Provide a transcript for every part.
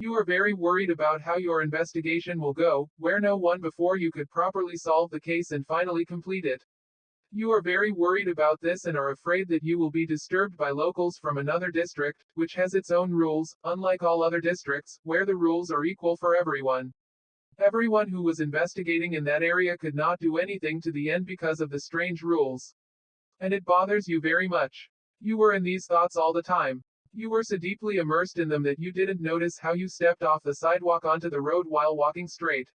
You are very worried about how your investigation will go, where no one before you could properly solve the case and finally complete it. You are very worried about this and are afraid that you will be disturbed by locals from another district, which has its own rules, unlike all other districts, where the rules are equal for everyone. Everyone who was investigating in that area could not do anything to the end because of the strange rules. And it bothers you very much. You were in these thoughts all the time. You were so deeply immersed in them that you didn't notice how you stepped off the sidewalk onto the road while walking straight.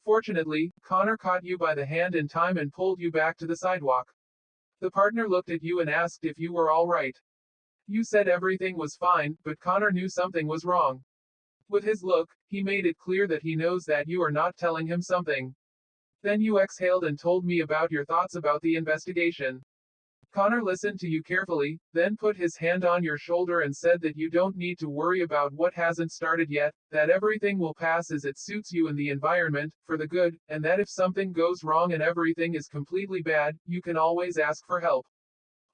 Fortunately, Connor caught you by the hand in time and pulled you back to the sidewalk. The partner looked at you and asked if you were all right. You said everything was fine, but Connor knew something was wrong. With his look, he made it clear that he knows that you are not telling him something. Then you exhaled and told me about your thoughts about the investigation. Connor listened to you carefully, then put his hand on your shoulder and said that you don't need to worry about what hasn't started yet, that everything will pass as it suits you in the environment, for the good, and that if something goes wrong and everything is completely bad, you can always ask for help.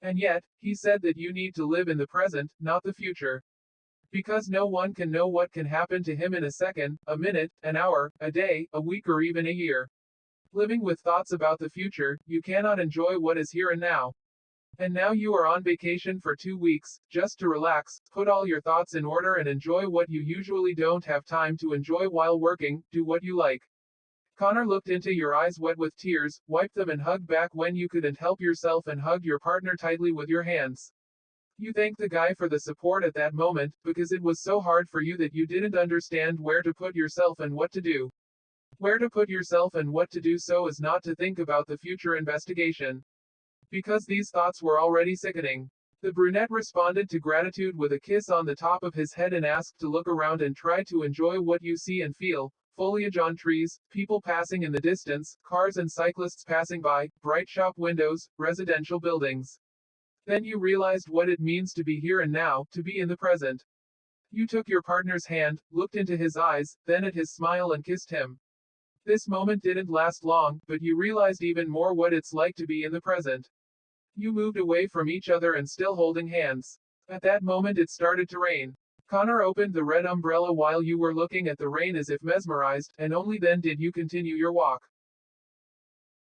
And yet, he said that you need to live in the present, not the future. Because no one can know what can happen to him in a second, a minute, an hour, a day, a week, or even a year. Living with thoughts about the future, you cannot enjoy what is here and now. And now you are on vacation for 2 weeks, just to relax, put all your thoughts in order and enjoy what you usually don't have time to enjoy while working, do what you like. Connor looked into your eyes wet with tears, wiped them and hugged back when you couldn't help yourself and hugged your partner tightly with your hands. You thanked the guy for the support at that moment, because it was so hard for you that you didn't understand where to put yourself and what to do. Where to put yourself and what to do so as not to think about the future investigation. Because these thoughts were already sickening. The brunette responded to gratitude with a kiss on the top of his head and asked to look around and try to enjoy what you see and feel. Foliage on trees, people passing in the distance, cars and cyclists passing by, bright shop windows, residential buildings. Then you realized what it means to be here and now, to be in the present. You took your partner's hand, looked into his eyes, then at his smile and kissed him. This moment didn't last long, but you realized even more what it's like to be in the present. You moved away from each other and still holding hands. At that moment it started to rain. Connor opened the red umbrella while you were looking at the rain as if mesmerized, and only then did you continue your walk.